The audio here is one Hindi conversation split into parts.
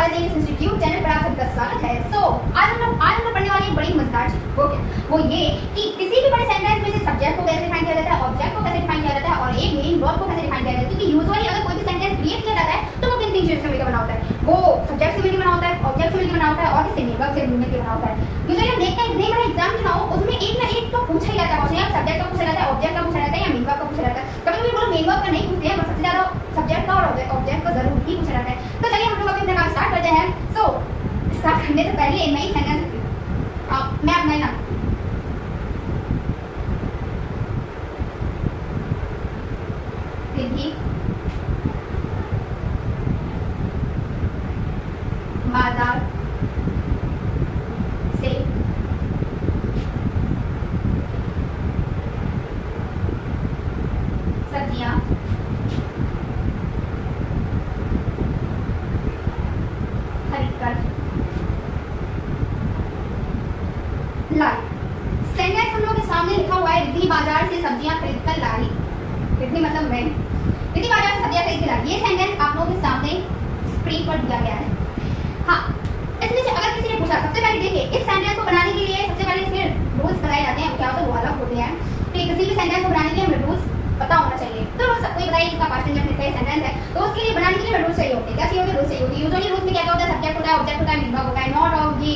कॉलेज इंस्टीट्यूट चैनल पर आप सबका स्वागत है। आज हम लोग पढ़ने वाली एक बड़ी मजेदार चीज वो ये कि किसी भी बड़े सेंटेंस में से सब्जेक्ट को कैसे डिफाइन किया जाता है, ऑब्जेक्ट को कैसे डिफाइन किया जाता है और एक मेन वर्ब को कैसे डिफाइन किया जाता है। क्योंकि यूजुअली अगर कोई भी सेंटेंस क्रिएट किया जाता है तो वो किन तीन चीजों से मिलकर बना होता है, वो सब्जेक्ट से मिलकर बना होता है, ऑब्जेक्ट से मिलकर बना होता है और किसी वर्ब से मिलकर बना होता है। यूजुअली हम देखते हैं इतने बड़े एग्जाम में हो उसमें एक ना एक तो पूछा ही जाता है क्वेश्चन, या सब्जेक्ट का पूछा जाता है, ऑब्जेक्ट का पूछा जाता है या मेन वर्ब का पूछा जाता है। कभी-कभी बोलो मेन वर्ब का नहीं पूछते हैं, पर सबसे ज्यादा सब्जेक्ट का और ऑब्जेक्ट का जरूर ही पूछा जाता है। तो चलिए हम लोग अभी अपना काम स्टार्ट करते हैं। स्टार्ट करने से पहले मैं एक सेंटेंस मैं अपना नाम रिद्धि बाजार से सब्जियां खरीदकर लाई। सेंटेंस हम लोग के सामने लिखा हुआ है रिद्धि बाजार से सब्जियां खरीदकर लाई। रिद्धि मतलब मैं, रिद्धि बाजार से सब्जियां खरीदकर लाई। ये सेंटेंस आप लोगों के सामने स्क्रीन पर दिया गया है। हाँ, इसमें से अगर किसी ने पूछा, सबसे पहले देखिए इस सेंटेंस को बनाने के लिए सबसे पहले इसके रूल्स बनाए जाते हैं। क्या होता है वो अलग होते हैं कि किसी भी सेंटेंस को बनाने के लिए हमें रूल्स पता होना चाहिए। तो रूल्स सबको बताइए, इसका पास्ट टेंस में सेंटेंस है तो उसके लिए बनाने के लिए रूल्स चाहिए होते हैं। क्या चाहिए होते हैं? रूल्स चाहिए होते हैं। यूजुअली रूल्स में क्या होता है, सब्जेक्ट होता है, ऑब्जेक्ट होता है, मेन वर्ब होता है, नॉट और ये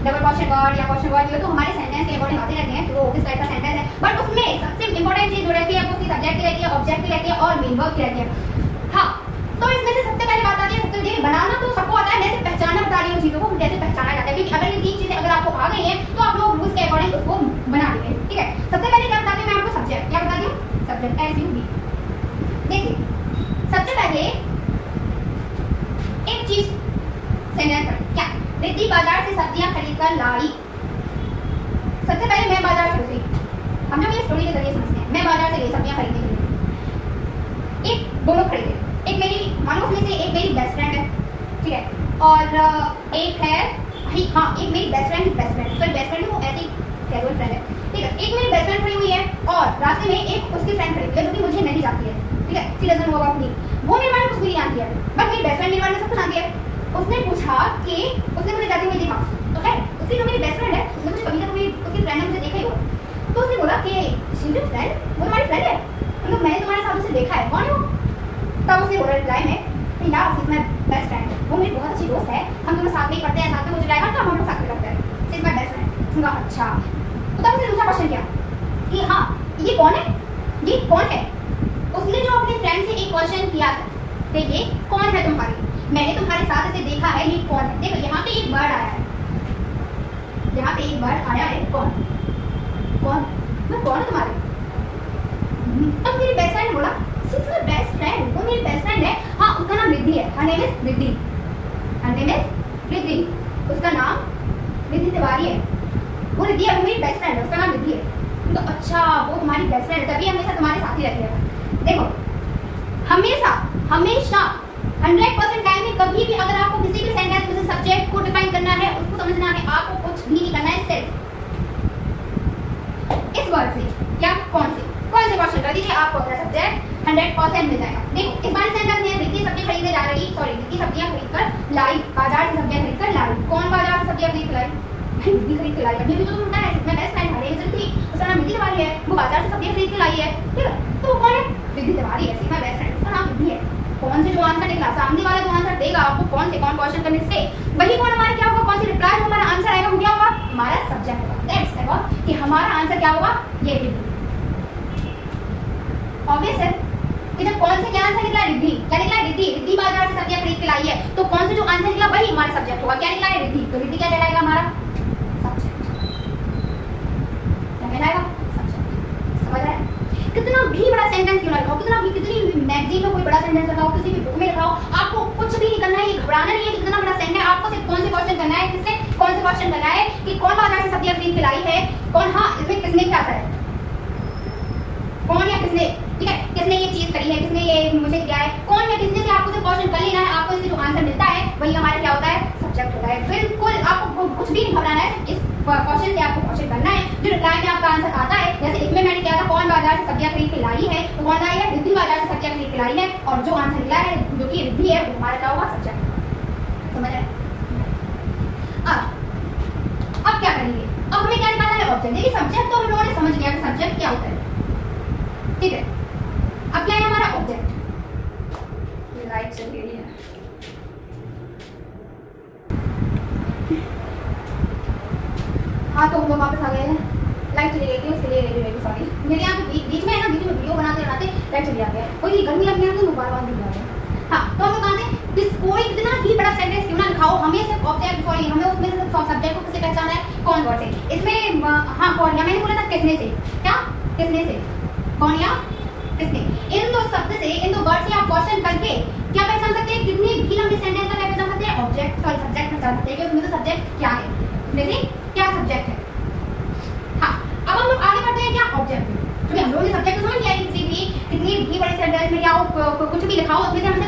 डबल क्वेश्चन वर्ड या क्वेश्चन वर्ड, ये तो हमारे सेंटेंस के अकॉर्डिंग आते रहते हैं। तो किस टाइप का सेंटेंस है, बट उसमें सबसे इंपॉर्टेंट चीज जो रहती है वो उसकी सब्जेक्ट की रहती है, ऑब्जेक्ट की रहती है और मेन वर्ब की रहती है। हाँ, तो इसमें से सबसे पहले बात आती है, सबसे पहले बनाना तो सबको आता है, मैं सिर्फ पहचानना बता रही हूँ चीजों को कैसे पहचाना जाता है। क्योंकि अगर ये तीन चीजें अगर आपको आ गई हैं तो आप लोग रूल्स के अकॉर्डिंग उसको बना लेंगे। ठीक है, सबसे पहले क्या बताती हूँ मैं आपको, सब्जेक्ट। क्या बताती हूँ? Subject SUB। देखिए सबसे पहले एक चीज सेंटेंस पर क्या, रिद्धि बाजार से सब्जियां खरीदकर लाई। सबसे पहले मैं बाजार से गई, हम लोग ये स्टोरी के जरिए समझते हैं। मैं बाजार से गई सब्जियां खरीदने के लिए, एक दो लोग खरीदे, एक मेरी मानो उसमें से एक मेरी बेस्ट फ्रेंड है, ठीक है, और एक है हाँ एक मेरी best friend sorry best friend वो ऐसी कैजुअल फ्रेंड है, ठीक है। एक मेरी बेस्ट फ्रेंड खड़ी हुई है और रास्ते में एक उसकी फ्रेंड खड़ी हुई है जो कि मुझे नहीं जानती है, ठीक है, सी डजंट नो अबाउट मी। वो मेरे बारे में कुछ भी नहीं जानती है, बट मेरी बेस्ट फ्रेंड मेरे बारे में सब कुछ जानती है। उसने पूछा कि उसने मुझे जाते हुए देखा, तो खैर उसकी जो मेरी बेस्ट फ्रेंड है उसने मुझे कभी ना कभी उसकी फ्रेंड ने मुझे देखा ही होगा। तो उसने बोला कि शी इज योर फ्रेंड, वो तुम्हारी फ्रेंड है, मतलब मैंने तुम्हारे साथ उसे देखा है, कौन है वो? तब उसने बोला रिप्लाई में, यार she is my best friend, वो मेरी बहुत अच्छी दोस्त है, हम दोनों साथ में ही पढ़ते हैं, साथ में मुझे ड्राइवर का हम लोग साथ में करते हैं, she is my best friend. उसने कहा अच्छा। तो तब उसने दूसरा क्वेश्चन किया कि हाँ ये कौन है, ये कौन है? उसने जो अपने फ्रेंड से एक क्वेश्चन किया था, ये कौन है तुम्हारी, मैंने तुम्हारे साथ इसे देखा है, ये कौन है? देखो यहाँ पे एक वर्ड आया है, यहाँ पे एक वर्ड आया है कौन, कौन मैं कौन है तुम्हारी? अब मेरी बेस्ट फ्रेंड बोला she is my best friend, वो मेरी बेस्ट फ्रेंड है, हाँ उसका नाम रिद्धि है, her name is Riddhi, her name is Riddhi, उसका नाम रिद्धि तिवारी है, वो रिद्धि है, वो मेरी बेस्ट फ्रेंड है, उसका नाम रिद्धि है। तो अच्छा वो तुम्हारी बेस्ट फ्रेंड है तभी हमेशा तुम्हारे साथ ही रहती है। देखो हमेशा 100% टाइम में कभी भी अगर आपको किसी भी सेंटेंस में से सब्जेक्ट को डिफाइन करना है, उसको समझना है, आपको कुछ भी नहीं करना है, सिर्फ इस वर्ड से क्या कौन से क्वेश्चन कर दीजिए, आपको अपना सब्जेक्ट 100% मिल जाएगा। देखो इस बार सेंटेंस में रिद्धि सब्जी खरीदने जा रही, सॉरी रिद्धि सब्जियां खरीदकर लाई, बाजार से सब्जियां खरीदकर लाई। कौन बाजार से सब्जियां खरीद लाई? रिद्धि खरीद के लाई। अभी भी तो तुम है इसमें बेस्ट फ्रेंड हमारे रिद्धि, उसका नाम रिद्धि तिवारी है, वो बाजार से सब्जियां खरीद के लाई है, ठीक है। तो वो कौन है? रिद्धि तिवारी है, सीमा बेस्ट फ्रेंड, उसका नाम रिद्धि है। कौन से जो आंसर निकला, सामने वाला जो आंसर देगा आपको कौन से कौन क्वेश्चन करने से वही कौन हमारा क्या होगा, कौन सी रिप्लाई जो हमारा आंसर आएगा वो क्या होगा, हमारा सब्जेक्ट होगा। दैट्स अबाउट कि हमारा आंसर क्या होगा, ये रिद्धि। ऑब्वियस है कि जब कौन से क्या आंसर निकला, रिद्धि, क्या निकला, रिद्धि, रिद्धि बाजार से सब्जियां खरीद के लाई है, तो कौन से जो आंसर निकला वही हमारा सब्जेक्ट होगा। क्या निकला है, रिद्धि, तो रिद्धि क्या कहलाएगा, हमारा सब्जेक्ट, क्या कहलाएगा, सब्जेक्ट। समझ रहे हैं? कितना भी बड़ा सेंटेंस क्यों ना लिखाओ, कितना भी कितनी मैगजीन में कोई बड़ा सेंटेंस लिखाओ, किसी भी बुक में लिखाओ, आपको कुछ भी नहीं करना है, ये घबराना नहीं है कि कितना बड़ा सेंटेंस है, आपको सिर्फ कौन से क्वेश्चन करना है, किससे कौन से क्वेश्चन करना है कि कौन बाजार से सब्जियां खरीद के लाई है, कौन, हाँ इसमें किसने क्या करा है, कौन या किसने, ठीक है, किसने ये चीज करी है, किसने ये मुझे दिया है, कौन या किसने से आपको सिर्फ क्वेश्चन कर लेना है, आपको इससे जो आंसर मिलता है वही हमारा क्या होता है, सब्जेक्ट होता है। बिल्कुल आपको कुछ भी नहीं घबराना है, इस क्वेश्चन से आपको क्वेश्चन करना है, जो रिप्लाई में आपका आंसर आता है। जैसे इसमें मैंने किया था कौन बाजार से सब्जियां खरीद के लाई है, तो कौन लाई है, रिद्धि बाजार से सब्जियां खरीद के लाई है, और जो आंसर मिला है जो कि रिद्धि है वो हमारा क्या होगा, सब्जेक्ट। समझ आया? अब क्या करेंगे? अब हमें क्या निकालना है? ऑब्जेक्ट। देखिए सब्जेक्ट तो हम लोगों ने समझ लिया कि सब्जेक्ट क्या होता है, ठीक है। अब क्या है हमारा ऑब्जेक्ट? लाइट चल रही है, हाँ तो हम लोग वापस आ गए हैं। लाइट चली गई थी उसके लिए सॉरी, मेरे यहाँ पे बीच में है ना, बीच में वीडियो बनाते बनाते लाइट चली जाती है, कोई गर्मी लग गया तो बार-बार दिख रहा है। हाँ तो हम लोग कहते हैं कि कोई कितना ही बड़ा सेंटेंस क्यों ना लिखाओ, हमें सिर्फ ऑब्जेक्ट सॉरी हमें उसमें से सब्जेक्ट को कैसे पहचानना है? कौन वर्ड से। इसमें हाँ कौन या मैंने बोला था किसने से, क्या किसने से, कौन या किसने। इन दो शब्द से, इन दो वर्ड से आप क्वेश्चन करके क्या पहचान सकते हैं? कितनी भी लंबी सेंटेंस का क्या पहचान सकते हैं? ऑब्जेक्ट सॉरी सब्जेक्ट पहचान सकते हैं कि उसमें से सब्जेक्ट क्या है, उसमें से क्या सब्जेक्ट है। हाँ अब हम लोग आगे बढ़ते हैं क्या? ऑब्जेक्ट में। क्योंकि हम लोगों ने सब्जेक्ट तो समझ लिया कि किसी भी कितनी भी बड़ी सेंटेंस में क्या कुछ भी लिखाओ उसमें से हमें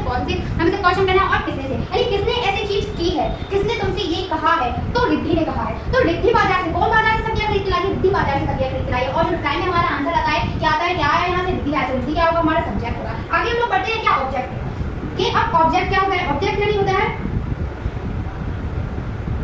क्वेश्चन करना है और किसने से, यानी किसने ऐसी चीज की है, किसने तुमसे ये कहा है, तो रिद्धि ने कहा है। तो रिद्धि बाजार से, कौन बाजार से सब्जियां खरीद के लाई? रिद्धि बाजार से सब्जियां खरीद के लाई। और जो टाइम में हमारा आंसर आता है क्या आता है? क्या आया यहाँ से? रिद्धि आया। रिद्धि क्या होगा? हमारा सब्जेक्ट होगा। आगे हम लोग बढ़ते हैं क्या? ऑब्जेक्ट कि अब ऑब्जेक्ट क्या होता है? ऑब्जेक्ट नहीं होता है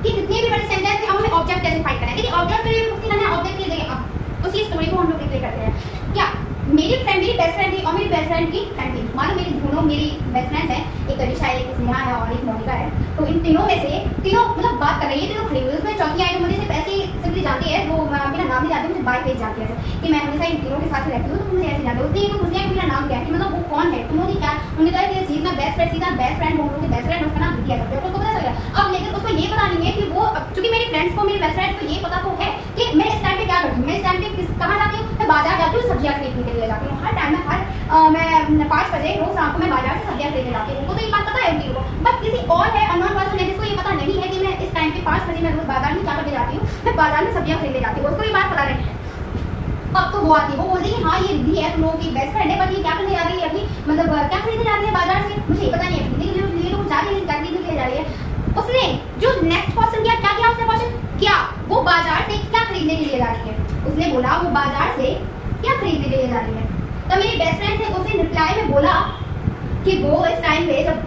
कि कितनी भी बड़ी सेंटेंस में हमें ऑब्जेक्ट कैसे फाइंड करना है। देखिए ऑब्जेक्ट के लिए कुछ नहीं करना है, ऑब्जेक्ट के लिए अब उसी स्टोरी को हम लोग रिप्ले करते हैं। क्या मेरी फ्रेंड, मेरी बेस्ट फ्रेंड थी और मेरी बेस्ट फ्रेंड की फ्रेंड थी। मानो मेरी दोनों मेरी बेस्ट फ्रेंड्स हैं, एक अलीशा है, एक स्नेहा है और एक मोनिका है। तो इन तीनों में से तीनों मतलब बात कर रही है, तीनों खड़ी हुई। उसमें चौथी आई तो मुझे सिर्फ ऐसी सिंपली जानती है, वो मेरा नाम नहीं जानती, मुझे बाय फेस जानती है कि मैं हमेशा इन तीनों के साथ रहती हूँ, तो मुझे ऐसे जानती है। उसने ये पूछ लिया कि मेरा नाम क्या है, कि मतलब वो कौन है। तो मुझे क्या उन्होंने कहा कि सीधा बेस्ट फ्रेंड, सीधा बेस्ट फ्रेंड, हम लोग की बेस्ट फ्रेंड, उसका नाम रिद्धि है। उसको पता चल गया। अब लेकिन उसको ये पता नहीं है कि वो, चूंकि मेरी फ्रेंड्स को, मेरी बेस्ट फ्रेंड को ये पता तो है कि मैं इस टाइम पे क्या करती हूँ। मैं इस टाइम पे कहाँ जाती हूँ? मैं बाजार जाती हूँ, सब्जियां खरीदने के लिए जाती हूँ। हर टाइम में मैं 5 बजे रोज शाम को मैं बाजार से सब्जियां खरीदने जाती हूँ। उनको तो ये बात पता है उनकी को, बट किसी और है अननोन पर्सन है जिसको ये पता नहीं है कि मैं इस टाइम पे 5 बजे मैं रोज बाजार में क्या करके जाती हूँ, मैं बाजार में सब्जियां खरीदने जाती हूँ। उसको ये बात पता नहीं है। अब तो वो आती है, वो बोलती है हाँ ये रिद्धि है, तुम लोगों की बेस्ट फ्रेंड है, पर ये क्या करने जा रही है अभी, मतलब क्या खरीदने जा रही है बाजार से, मुझे ये पता नहीं है। खरीदने के लिए तो जा रही है, क्या खरीदने के लिए जा रही है। उसने जो नेक्स्ट क्वेश्चन किया, क्या किया उसने क्वेश्चन, क्या वो बाजार से क्या खरीदने के लिए जा रही है। उसने बोला वो बाजार से क्या खरीदने के लिए जा रही है। तो मेरी बेस्ट फ्रेंड ने उसे रिप्लाई में बोला कि वो इस टाइम पे जब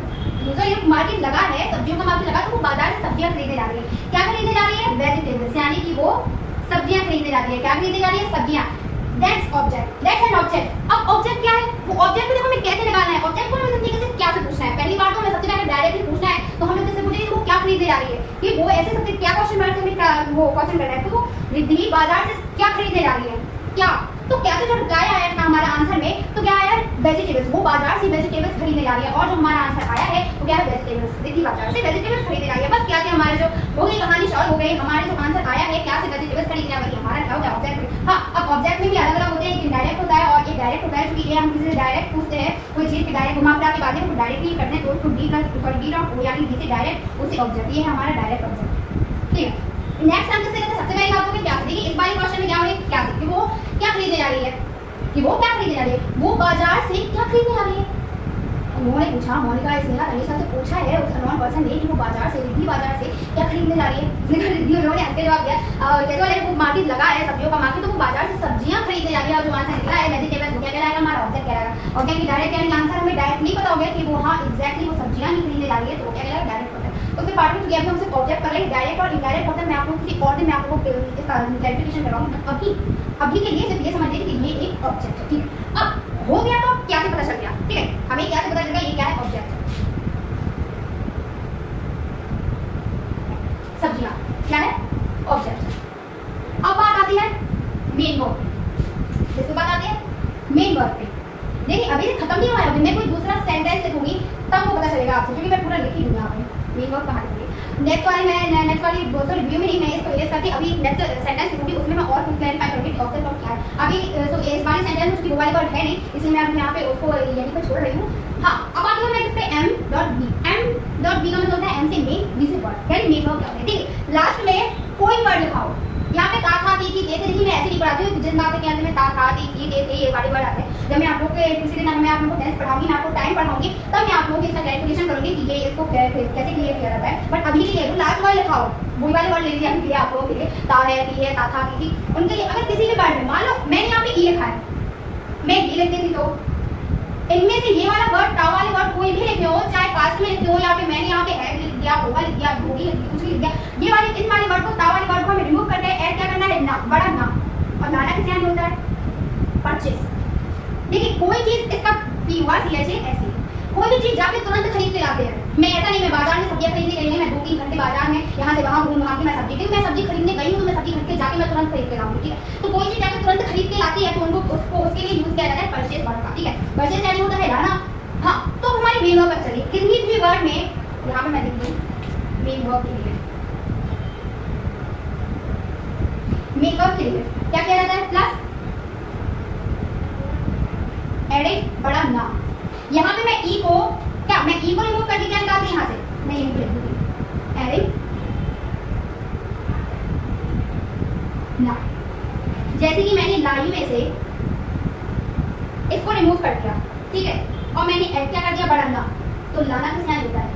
दूसरा ये मार्केट लगा है, सब्जियों का मार्केट लगा, तो वो बाजार से सब्जियां खरीदने जा रही है। क्या खरीदने जा रही है? वेजिटेबल्स, यानी कि वो सब्जियां खरीदने जा रही है। क्या खरीदने जा रही है? सब्जियां। That's object, that's an object. अब ऑब्जेक्ट क्या है? वो ऑब्जेक्ट को देखो हमें कैसे निकालना है। ऑब्जेक्ट को हमें तरीके से क्या से पूछना है। पहली बात तो हमें सबसे पहले डायरेक्टली पूछना है, तो हम लोग किससे पूछेंगे वो क्या खरीदने जा रही है, कि वो ऐसे सबसे क्या क्वेश्चन मार्क से हमें वो क्वेश्चन करना है। तो रिद्धि बाजार से क्या खरीदने जा रही है, क्या, तो कैसे जो रिप्लाई आया था हमारा आंसर में, तो क्या आया? वेजिटेबल्स। वो बाजार से वेजिटेबल्स खरीदने जा रही है। और जो हमारा आंसर आया है वो क्या है? वेजिटेबल्स। रिद्धि बाजार से वेजिटेबल्स खरीदने जा रही है। बस क्या से हमारे जो हो गई कहानी सॉल्व हो गई। हमारे जो आंसर आया है क्या से वेजिटेबल्स खरीदने जा रही है, हमारा क्या हो गया? ऑब्जेक्ट। हाँ अब ऑब्जेक्ट में भी अलग अलग होते हैं, एक इनडायरेक्ट होता है और एक डायरेक्ट होता है। क्योंकि ये हम किसी से डायरेक्ट पूछते हैं कोई चीज की डायरेक्ट घुमा फिरा के बाद में डायरेक्टली करते हैं, तो उसको डी डॉट ओ यानी डी से डायरेक्ट उसे ऑब्जेक्ट, ये है हमारा डायरेक्ट ऑब्जेक्ट। ठीक है, नेक्स्ट हम किससे करते हैं? सबसे पहले बात होगी क्या से। देखिए इस बार क्वेश्चन में क्या होगा? क्या से, कि वो क्या खरीदने जा रही है, कि वो क्या खरीदने जा रही है, वो बाजार से क्या खरीदने जा रही है। उन्होंने पूछा, मोनिका स्नेहा अलीशा से पूछा है उस अननोन पर्सन ने कि वो बाजार से, रिद्धि बाजार से क्या खरीदने जा रही है। रिद्धि उन्होंने हंस के जवाब दिया, जैसे वाले वो मार्केट लगा है सब्जियों का मार्केट, तो वो बाजार से सब्जियां खरीदने जा रही है। और जो आंसर निकला है वेजिटेबल्स, क्या कहलाएगा? हमारा ऑब्जेक्ट कहलाएगा। ऑब्जेक्ट की डायरेक्ट यानी आंसर हमें डायरेक्ट नहीं पता हो गया कि वो हाँ एग्जैक्टली वो सब्जियां ही खरीदने जा रही है, तो क्या कहलाएगा? डायरेक्ट होता है। उसके पार्ट में हम सिर्फ ऑब्जेक्ट कर रहे हैं, डायरेक्ट और इनडायरेक्ट होता है। मैं आपको किसी और दिन मैं आपको इसका क्लैरिफिकेशन कराऊंगी। अभी के लिए सिर्फ ये समझ लीजिए कि ये एक ऑब्जेक्ट है। ठीक है, अब हो गया तो क्या से पता चल गया। ठीक है, हमें क्या से पता चल गया? ये क्या है? ऑब्जेक्ट। सब्जियां क्या है? ऑब्जेक्ट। अब बात आती है मेन वर्ब, जिसको बात आती है मेन वर्ब पे। देखिए अभी खत्म नहीं हुआ है, अभी मैं कोई दूसरा सेंटेंस लिखूंगी तब वो पता चलेगा आपसे, क्योंकि मैं पूरा लिख ही दूंगा यहाँ पे मेन वर्ब कहाँ लिखूंगी। नेक्स्ट वाली दोस्तों रिव्यू में नहीं, मैं इसको इरेज करके अभी नेक्स्ट सेंटेंस लिखूंगी, उसमें मैं और कुछ क्लैरिफाई करूंगी कि ऑब्जेक्ट और क्या है। अभी तो इस वाले सेंटेंस में उसकी वो वाली वर्ड है नहीं, इसलिए मैं अभी यहाँ पे उसको यहीं पर छोड़ रही हूँ। हाँ अब आती हूँ मैं इस पे m.b। m.b का मतलब होता है m से मेन, b से वर्ड, यानी मेन वर्ब क्या होता है। ठीक है, लास्ट में कोई वर्ड लिखाओ। यहाँ पे ता था ती थी थे, देखिए मैं ऐसे नहीं पढ़ाती हूँ, जिस बात के अंत में ता था ती थी थे ये वाले वर्ड आते हैं। जब मैं आप लोग के किसी दिन मैं आप लोगों को टेंस पढ़ाऊंगी, मैं आपको टाइम पढ़ाऊंगी, तब मैं आप लोगों की इसका क्लैरिफिकेशन करूंगी कि ये इसको कैसे क्लियर किया जाता है। बट अभी के लिए लास्ट वर्ड लिखाओ, वही वाले वर्ड ले लीजिए अभी आप लोगों के लिए, ता है, ती है, ता था, ती थी, उनके लिए। अगर किसी भी वर्ड में मान लो मैंने यहाँ पे ई लिखा है, मैं ये लिख देती, तो इनमें से ये वाला वर्ड ता वाले वर्ड कोई भी लिखे हो, चाहे पास्ट में लिखे हो या फिर मैंने यहाँ पे है लिख दिया दिया, होगा लिख दिया, होगी लिख दी, कुछ भी लिख दिया। ये वाले इन वाले वर्ड को, ता वाले वर्ड को हमें रिमूव करके ऐड क्या करना है, ना, बड़ा ना। और लाना किस यहाँ होता है, परचेस। देखिए कोई चीज इसका PURCH ऐसी, कोई भी चीज जाके तुरंत खरीद के लाते हैं। मैं ऐसा नहीं, मैं बाजार में सब्जियां खरीदने गई, मैं 2-3 घंटे बाजार में यहाँ से वहाँ घूम घाम के मैं सब्जी, क्योंकि मैं सब्जी खरीदने गई हूँ तो मैं सब्जी खरीद के जाके मैं तुरंत खरीद के लाऊंगी, ठीक है। तो कोई चीज जाके तुरंत खरीद के लाती है तो उनको उसको उसके लिए यूज किया जाता है परचेस वर्ड का, ठीक है। परचेस यानी होता है लाना। हाँ, तो हमारे मेन वर्ब पर चलिए, किसी भी वर्ड में यहाँ पे मैं लिख दूँ मेन वर्ब के लिए, मेन वर्ब के लिए क्या किया जाता है, प्लस एडेड बड़ा ना। यहाँ पे मैं ई को क्या, मैं ई को रिमूव करके क्या निकालती हूँ यहाँ से, मैं ये लिख दूंगी एडेड ना। जैसे कि मैंने लाई में से इसको रिमूव कर दिया, ठीक है, और मैंने ऐड क्या कर दिया, बड़ा ना। तो लाना किस यानी होता है,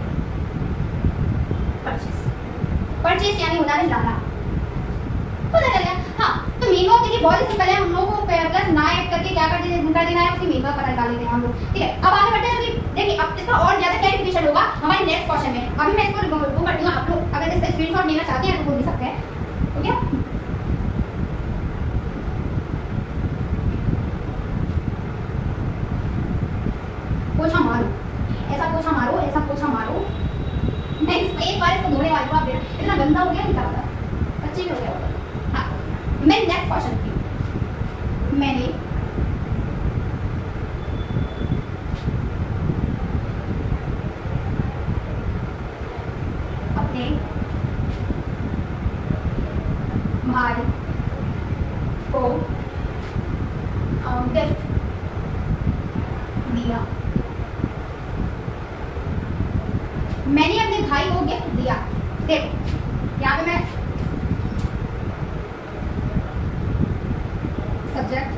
परचेस। परचेस यानी होता है लाना। पता चल गया। हाँ, तो मेन वर्ब देखिए बहुत ही सिंपल है, हम लोगों को प्लस ना ऐड करके क्या कर देना है, उसकी मेन वर्ब पता लगा लेते हैं हम लोग, ठीक है। अब आगे बढ़ते हैं, देखिए अब इसका और ज्यादा क्लैरिफिकेशन होगा हमारे नेक्स्ट क्वेश्चन में। अभी मैं इसको रिमूव करती हूँ, आप लोग अगर इसका स्क्रीनशॉट लेना चाहते हैं तो बोल भी सकते हैं, ओके। पोछा मारो, ऐसा पोछा मारो, ऐसा पोछा मारो। मैं एक बार इसको धोने वाली हूँ, आप देखना इतना गंदा हो गया, निकालता सच्ची में हो गया होगा। हाँ, मैं नेक्स्ट क्वेश्चन की, मैंने अपने भाई को गिफ्ट दिया। मैंने अपने भाई को गिफ्ट दिया। देखो यहाँ पे मैं सब्जेक्ट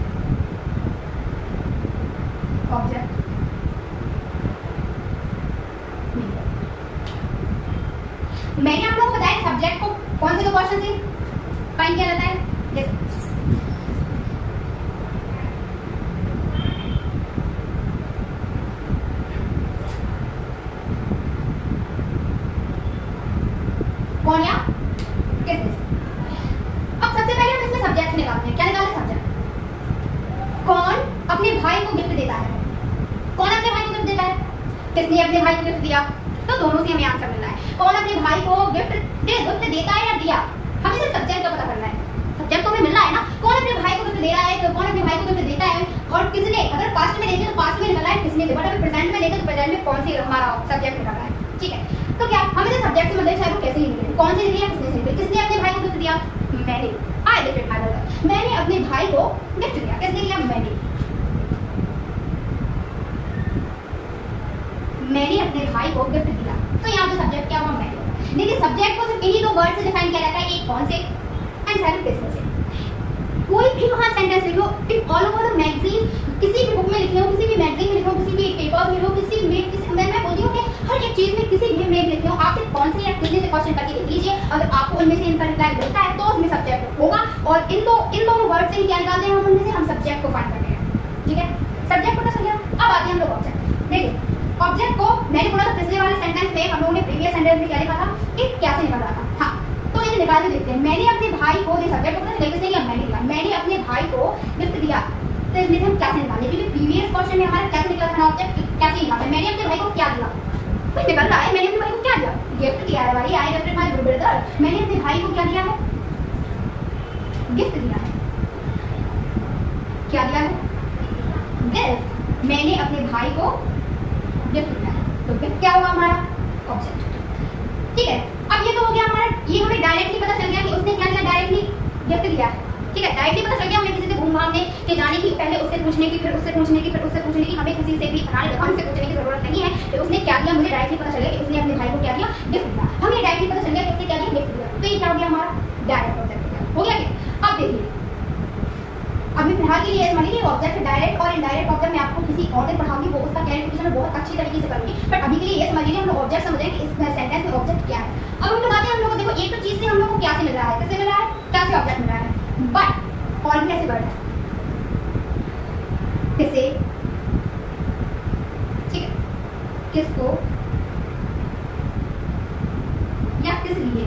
ऑब्जेक्ट मैंने आप लोगों को बताया सब्जेक्ट को कौन से दो क्वेश्चन से फाइंड किया जाता है। कौन या किस? अब सबसे पहले हम इसमें सब्जेक्ट निकालते हैं। क्या निकालते हैं सब्जेक्ट? कौन अपने भाई को गिफ्ट देता है? कौन अपने भाई को गिफ्ट देता है? किसने अपने भाई को गिफ्ट दिया? तो दोनों से हमें आंसर मिलना है। कौन अपने भाई को गिफ्ट देता है या दिया? हमें सिर्फ सब्जेक्ट का पता करना है। सब्जेक्ट तो हमें मिलना है ना, कौन अपने भाई को गिफ्ट दे रहा है, तो कौन अपने भाई को गिफ्ट देता है और किसने। अगर पास्ट में देखें तो पास्ट में निकलना है किसने से, बट अगर प्रेजेंट में देखें तो प्रेजेंट में कौन सी हमारा सब्जेक्ट निकल रहा है, ठीक है। तो क्या हमें सब्जेक्ट से मतलब चाहे वो कैसे ही निकले, कौन से निकले किसने से निकले। किसने अपने भाई को गिफ्ट दिया? मैंने। I gifted my brother. मैंने अपने भाई को गिफ्ट दिया। किसने दिया? मैंने। मैंने अपने भाई को गिफ्ट दिया। तो यहाँ पे सब्जेक्ट क्या हुआ? मैंने। देखिए सब्जेक्ट को सिर्फ इन्हीं दो वर्ड से डिफाइन किया जाता है, एक कौन से एंड सेकंड किसने से। कोई भी वहाँ सेंटेंस लिखो, ऑल ओवर द मैगजीन, किसी भी बुक में लिखे हो, किसी भी मैगजीन में लिखे हो, किसी भी पेपर में लिखो, किसी में मैं बोलती हूँ कि हर एक चीज में किसी भी में लिखे हो, आप सिर्फ कौन से या किसने से क्वेश्चन करके लिख लीजिए। अगर आपको उनमें से इनका रिप्लाई मिलता है तो उसमें सब्जेक्ट होगा, और इन दोनों वर्ड से क्या निकालते हैं हम, उनमें से हम सब्जेक्ट को फाइंड करते हैं, ठीक है। सब्जेक्ट पता चल गया। अब आते हैं हम लोग ऑब्जेक्ट। देखिए ऑब्जेक्ट को मैंने बोला था पिछले वाले सेंटेंस में, हम लोगों ने प्रीवियस सेंटेंस में क्या लिखा था कि कैसे निकल रहा था। हाँ, तो ये निकाल के देखते हैं। मैंने अपने भाई को, सब्जेक्ट को पता चलेगा किसने दिया? मैंने दिया। मैंने अपने भाई को गिफ्ट दिया। तो इसमें से हम कैसे निकालें, क्योंकि प्रीवियस क्वेश्चन में हमारा कैसे निकला था ऑब्जेक्ट, कैसे निकालते हैं। मैंने अपने भाई को क्या दिया? कुछ निकल रहा है। मैंने अपने भाई को क्या दिया? गिफ्ट दिया है भाई। I gifted my brother. मैंने अपने भाई को क्या दिया है? गिफ्ट दिया है। क्या दिया है? गिफ्ट। मैंने अपने भाई को गिफ्ट दिया है। तो गिफ्ट क्या होगा हमारा? ऑब्जेक्ट, ठीक है। अब ये तो हो गया हमारा, ये हमें डायरेक्टली पता चल गया कि उसने क्या दिया, डायरेक्टली गिफ्ट दिया है, ठीक है। डायरेक्टली पता चल गया, हमें किसी से घूम घामने के जाने की, पहले उससे पूछने की, फिर उससे पूछने की, फिर उससे पूछने की, हमें किसी से भी बनाने लगाने से पूछने की जरूरत नहीं है कि उसने क्या दिया। मुझे डायरेक्टली पता चल गया कि उसने अपने भाई को क्या दिया? गिफ्ट दिया। हमें डायरेक्टली पता चल गया कि उसने क्या दिया? गिफ्ट दिया। तो ये क्या हो गया हमारा? डायरेक्ट ऑब्जेक्ट हो गया। अब देखिए, अभी फिलहाल के लिए समझिए ऑब्जेक्ट डायरेक्ट और इनडायरेक्ट ऑब्जेक्ट मैं आपको किसी और दिन पढ़ाऊंगी, वो उसका क्लैरिफिकेशन मैं बहुत अच्छी तरीके से करूंगी। बट अभी के लिए ये समझ लीजिए हम लोग ऑब्जेक्ट समझ रहे हैं कि इस सेंटेंस में ऑब्जेक्ट क्या है। अब हम लोग आते हैं, हम लोग देखो एक तो चीज से हम लोग को क्या से मिल रहा है, किससे मिल रहा है? क्या से ऑब्जेक्ट मिल रहा है। बट और भी कैसे वर्ड है, किसे, ठीक है, किसको या किस लिए।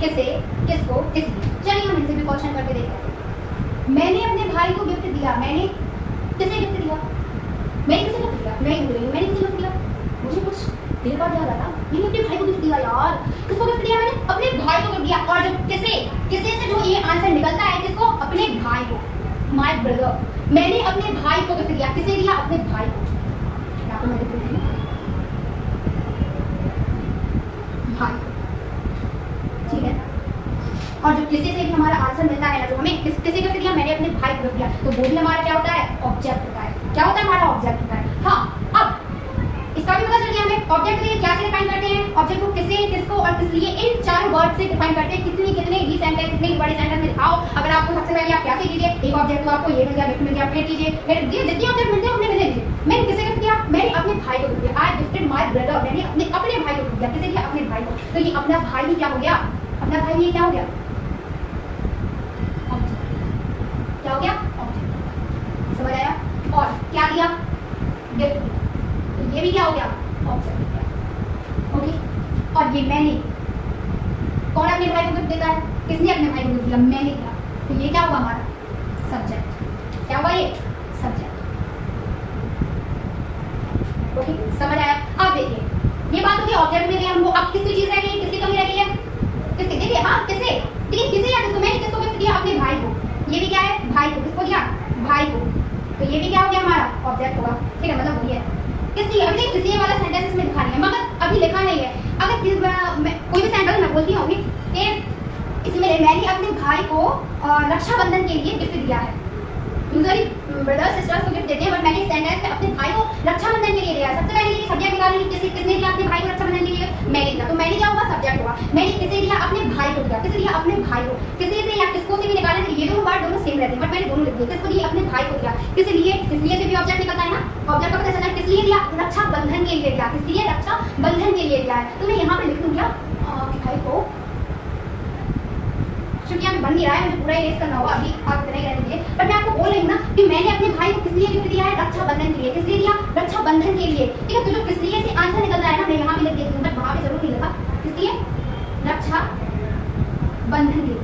किसे, किसको, किस लिए। चलिए हम इनसे भी क्वेश्चन करके देखते हैं। मैंने अपने भाई को गिफ्ट दिया। मैंने किसे गिफ्ट दिया? मैंने किसे गिफ्ट दिया? मैंने किसे गिफ्ट दिया? मुझे कुछ देर बाद याद आया, मैंने अपने भाई को गिफ्ट दिया यार। किसको गिफ्ट दिया? मैंने अपने भाई को गिफ्ट दिया। और जो किसे से जो ये आंसर निकलता है, किसको? अपने भाई को, माय ब्रदर। मैंने अपने भाई को गिफ्ट दिया। किसे दिया? अपने भाई को। यहाँ पे मैंने गिफ्ट दिया भाई, ठीक है। और जो किसी से भी हमारा आंसर मिलता है ना, जो हमें किसी गिफ्ट दिया, मैंने अपने भाई को गिफ्ट दिया, तो वो भी हमारा क्या होता है? ऑब्जेक्ट होता है। क्या होता है? हमारा ऑब्जेक्ट होता है। हाँ, अब इसका भी पता चल गया हमें ऑब्जेक्ट के लिए क्या से डिफाइन करते हैं। ऑब्जेक्ट को किसे, किसको और किस लिए, इन 4 वर्ड से डिफाइन करते हैं। कितने ही सेंटेंस, कितने ही बड़े सेंटेंस में दिखाओ। अगर आपको सबसे पहले आप क्या से कीजिए, एक ऑब्जेक्ट को आपको ये मिल गया, गिफ्ट मिल गया, फिर कीजिए, फिर जितने ऑब्जेक्ट मिलते हैं उन्हें मिले लीजिए। मैंने किसे गिफ्ट दिया? मैंने अपने भाई को गिफ्ट दिया। I gifted my brother. मैंने अपने भाई को गिफ्ट दिया। किसे दिया? अपने भाई को। तो ये अपना भाई ही क्या हो गया? अपना भाई ये क्या हो गया? क्या हो गया? ऑब्जेक्ट। समझ आया? और क्या दिया? गिफ्ट। तो ये भी क्या हो गया? ऑब्जेक्ट। ओके। और ये मैंने, कौन अपने भाई को गिफ्ट देता है? किसने अपने भाई को गिफ्ट दिया? मैंने दिया। तो ये क्या होगा? हमारा सब्जेक्ट। क्या होगा? ये सब्जेक्ट। ओके, समझ आया? अब देखिए, ये बात होगी ऑब्जेक्ट में गए हम। वो अब किसकी चीज रह गई? किसकी कमी रह गई है? किसकी? देखिए, हाँ किसे, लेकिन किसे या किसको? मैंने किसको गिफ्ट दिया? अपने भाई को। ये भी क्या है? भाई को। किसको दिया? भाई को। तो ये भी क्या हो गया? हमारा ऑब्जेक्ट होगा। ठीक है, मतलब वही है। किसी अभी किसी वाला सेंटेंस इसमें दिखा नहीं है, मगर अभी लिखा नहीं है। अगर कोई भी सेंटेंस मैं बोलती होंगी कि इसमें मैंने अपने भाई को रक्षाबंधन के लिए गिफ्ट दिया है। यूजुअली ब्रदर सिस्टर्स को गिफ्ट देते हैं, बट मैंने इस सेंटेंस में अपने भाई को रक्षाबंधन के लिए दिया है। सबसे पहले ये सब्जेक्ट निकालेंगे, किसने दिया अपने भाई को रक्षाबंधन के लिए? मैंने दिया। तो मैंने क्या होगा? सब्जेक्ट होगा। मैंने किसे दिया? अपने भाई को दिया। किसे दिया? अपने भाई को। किसी से या किसको से भी निकालें तो ये दोनों वर्ड दोनों सेम रहते हैं, बट मैंने दोनों लिख दिए। किसको दिया? अपने भाई को दिया। किस लिए? किस लिए से भी ऑब्जेक्ट निकलता है ना। ऑब्जेक्ट का पता चलता है किस लिए दिया? रक्षाबंधन के लिए दिया। किस लिए? रक्षाबंधन के लिए दिया है। तो मैं यहाँ पे लिख दूँ क्या? भाई को, क्योंकि यहाँ बन नहीं रहा है, मुझे पूरा इरेज करना होगा, अभी आप इतना ही रहने दीजिए। बट मैं आपको बोल रही हूँ ना कि मैंने अपने भाई को किस लिए गिफ्ट दिया है? रक्षाबंधन के लिए। किस लिए दिया? रक्षाबंधन के लिए। ठीक है, तो जो किस लिए से आंसर निकलता है ना, मैं यहाँ भी लिख देती हूँ, बट वहाँ पे जरूर नहीं लिखा। किस लिए? रक्षाबंधन के लिए।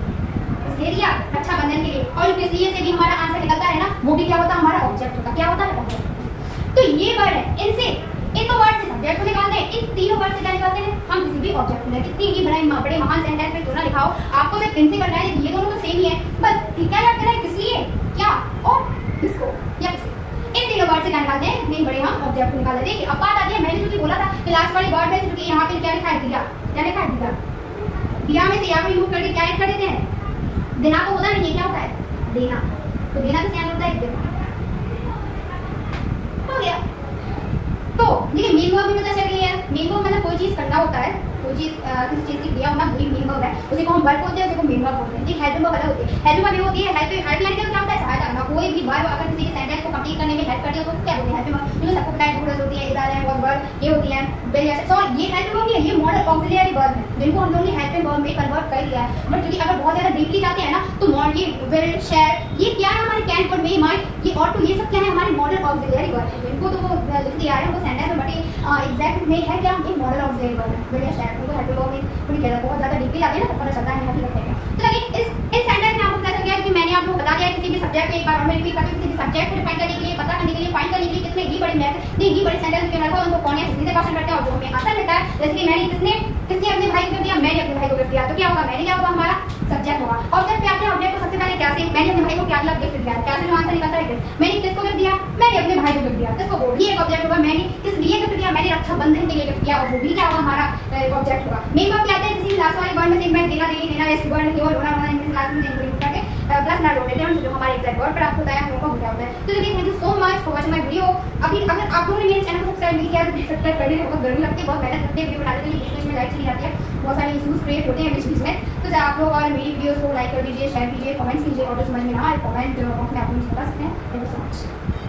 इसलिए दिया रक्षाबंधन के लिए। और जो किस लिए से भी हमारा आंसर निकलता है ना, वो भी क्या होता है? हमारा ऑब्जेक्ट होता है। क्या होता है? ऑब्जेक्ट। तो ये वर्ड है, इनसे इन दो वर्ड से सब्जेक्ट को निकालते हैं, इन तीनों वर्ड से क्या निकालते हैं? हम किसी भी ऑब्जेक्ट को। कितनी ही बड़े महान सेंटेंस में क्यों ना लिखाओ, आपको सिर्फ इनसे करना है, ये दोनों तो सेम ही है। बस क्या याद करना है? किस लिए, क्या और किसको, या किसे। इन तीनों वर्ड से क्या निकालते हैं? इतने बड़े हम ऑब्जेक्ट को निकाल देते हैं। अब बात आती है, मैंने जो बोला था कि लास्ट वाले वर्ड में से जो यहाँ पे क्या लिखा है? दिया। क्या लिखा है? दिया। दिया में से यहाँ पे यूज करके क्या ऐड कर देते हैं? देना तो होता है, ये क्या होता है? देना। तो देना किससे ऐड होता है? देना। हो गया। तो देखिए, मेन वर्ब भी पता चल गई है। मेन वर्ब मतलब कोई चीज करना होता है, कोई चीज किसी चीज की क्रिया होना, वही मेन वर्ब है। उसी को हम वर्ब बोलते हैं, उसी को मेन वर्ब बोलते हैं। ठीक, हेल्पिंग वर्ब अलग होती है। हेल्पिंग वर्ब ये होती है, हेल्प यानी कि क्या होता है? सहायता करना। कोई भी वर्ब अगर किसी के सेंटेंस को कंप्लीट करने में हेल्प करती है तो क्या बोलते हैं? Helping verb. जो सबको पता है, डूडल्स होती है, इज़ आर है, वर्ब ये होती है, वेरी अच्छा। सो ये हेल्पिंग वर्ब नहीं है, ये मॉडल ऑक्सिलियरी वर्ब है, जिनको हम लोगों ने हेल्पिंग वर्ब में कन्वर्ट कर दिया है। बट क्योंकि अगर बहुत ज्यादा डीपली जाते हैं ना, तो ये विल, शेयर, ये क्या है? हमारे कैन, कुड, मे, माइट, ये और तो ये सब क्या है? हमारे मॉडल ऑक्सिलियरी वर्ब है। इनको तो वो लिख दिया है वो सेंटेंस में, बट एग्जैक्ट में है क्या? ये मॉडल ऑक्सिलियरी वर्ब है। विल या शेयर, उनको हेल्पिंग वर्ब में थोड़ी बहुत ज्यादा डीपली जाते हैं ना, तो पता चलता है हकीकत है। तो लेकिन इस सेंटेंस में आपको पता चल गया कि मैंने आप लोगों को बता दिया किसी भी सब्जेक्ट को एक बार और मैं रिपीट करती हूँ, किसी भी सब्जेक्ट को डिफाइन करने के लिए, पता करने के लिए, फाइंड करने के लिए कितने ही बड़े मैथ, इतने ही बड़े सेंटेंस के रखो, उनको कौन या किसी से क्वेश्चन करते हैं और जो हमें आंसर मिलता है। जैसे कि मैंने किसने अपने भाई को गिफ्ट दिया? मैंने अपने भाई को गिफ्ट दिया। तो क्या होगा? मैंने क्या होगा? हमारा सब्जेक्ट होगा। ऑब्जेक्ट पे आते हैं, ऑब्जेक्ट को सबसे पहले क्या से? मैंने अपने भाई को क्या गिफ्ट दिया? क्या से जो आंसर निकलता है? मैंने किसको गिफ्ट दिया? मैंने अपने भाई को गिफ्ट दिया। किसको? वो भी एक ऑब्जेक्ट होगा। मैंने किस लिए गिफ्ट दिया? मैंने रक्षाबंधन के लिए गिफ्ट दिया, और वो भी क्या होगा? हमारा ऑब्जेक्ट होगा। मेन वर्ब क्या आते हैं? किसी लास्ट वाले वर्ड में से मैं देना, देनी, देना, इस वर्ड केवल होना, होना, इनके लास्ट में इंक्लूड करके प्लस ना जोड़ देते हैं, जो हमारे एग्जैक्ट वर्ड प्राप्त होता है, हम लोगों को हो गया होता है। तो देखिए, thank you so much for watching my video. अभी अगर आप लोगों ने मेरे चैनल को सब्सक्राइब नहीं किया तो सब्सक्राइब कर लीजिए। बहुत गर्मी लगती है, बहुत मेहनत करते हैं वीडियो बनाने के लिए, बीच में लाइट चली जाती है, बहुत सारे इश्यूज क्रिएट होते हैं बीच बीच में। तो आप लोग और मेरी वीडियोस को लाइक कर दीजिए, शेयर कीजिए, कमेंट्स कीजिए, और जो समझ में ना आए कमेंट बॉक्स में आप मुझे बता सकते हैं। Thank you so much.